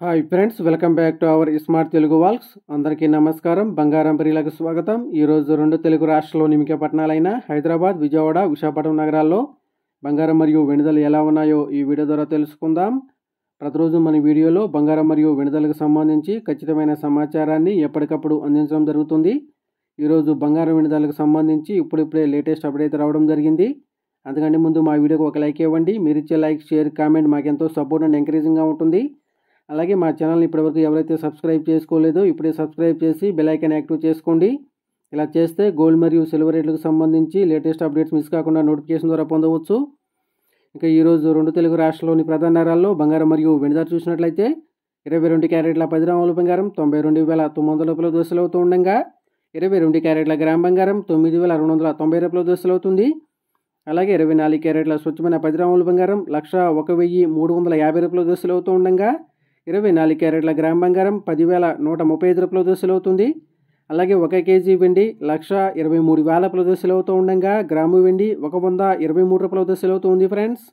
Hi friends, welcome back to our smart Telugu walks. అందరికీ నమస్కారం. బంగారం ప్రియులకు స్వాగతం. ఈరోజు రెండు తెలుగు రాష్ట్రాల్లోని ముఖ్య పట్టణాలైన హైదరాబాద్, విజయవాడ, విశాఖపట్నం నగరాల్లో బంగారం మరియు వెనుదలు ఎలా ఉన్నాయో ఈ వీడియో ద్వారా తెలుసుకుందాం. ప్రతిరోజు మన వీడియోలో బంగారం మరియు వెనుదలకు సంబంధించి ఖచ్చితమైన సమాచారాన్ని ఎప్పటికప్పుడు అందించడం జరుగుతుంది. ఈరోజు బంగారం వెనుదలకు సంబంధించి ఇప్పుడిప్పుడే లేటెస్ట్ అప్డేట్ రావడం జరిగింది. అందుకని ముందు మా వీడియోకి ఒక లైక్ ఇవ్వండి. మీరు ఇచ్చే లైక్, షేర్, కామెంట్ మాకెంతో సపోర్ట్ అండ్ ఎంకరేజింగ్గా ఉంటుంది. అలాగే మా ఛానల్ని ఇప్పటివరకు ఎవరైతే సబ్స్క్రైబ్ చేసుకోలేదో ఇప్పుడే సబ్స్క్రైబ్ చేసి బెల్ ఐకాన్ యాక్టివ్ చేసుకోండి. ఇలా చేస్తే గోల్డ్ మరియు సిల్వర్ రేట్లకు సంబంధించి లేటెస్ట్ అప్డేట్స్ మిస్ కాకుండా నోటిఫికేషన్ ద్వారా పొందవచ్చు. ఇంకా ఈరోజు రెండు తెలుగు రాష్ట్రాల్లోని ప్రధాన నగరాల్లో బంగారం మరియు వెండి ధర చూసినట్లయితే 22 క్యారెట్ల 10 గ్రాముల బంగారం 92,900 రూపాయల దోశలు అవుతూ ఉండగా 22 క్యారెట్ల గ్రామ్ బంగారం 9,290 రూపాయల దోశలు అవుతుంది. అలాగే 24 క్యారెట్ల స్వచ్ఛమైన 10 గ్రాముల బంగారం 1,01,350 రూపాయల దోశలు అవుతూ ఉండగా 24 క్యారెట్ల గ్రామ్ బంగారం 10,135 రూపాయల దోశలు అవుతుంది. అలాగే 1 కేజీ వెండి 1,23,000 రూపాయల దోశలు అవుతూ ఉండగా గ్రాము వెండి 123 రూపాయల దోశలు అవుతుంది ఫ్రెండ్స్.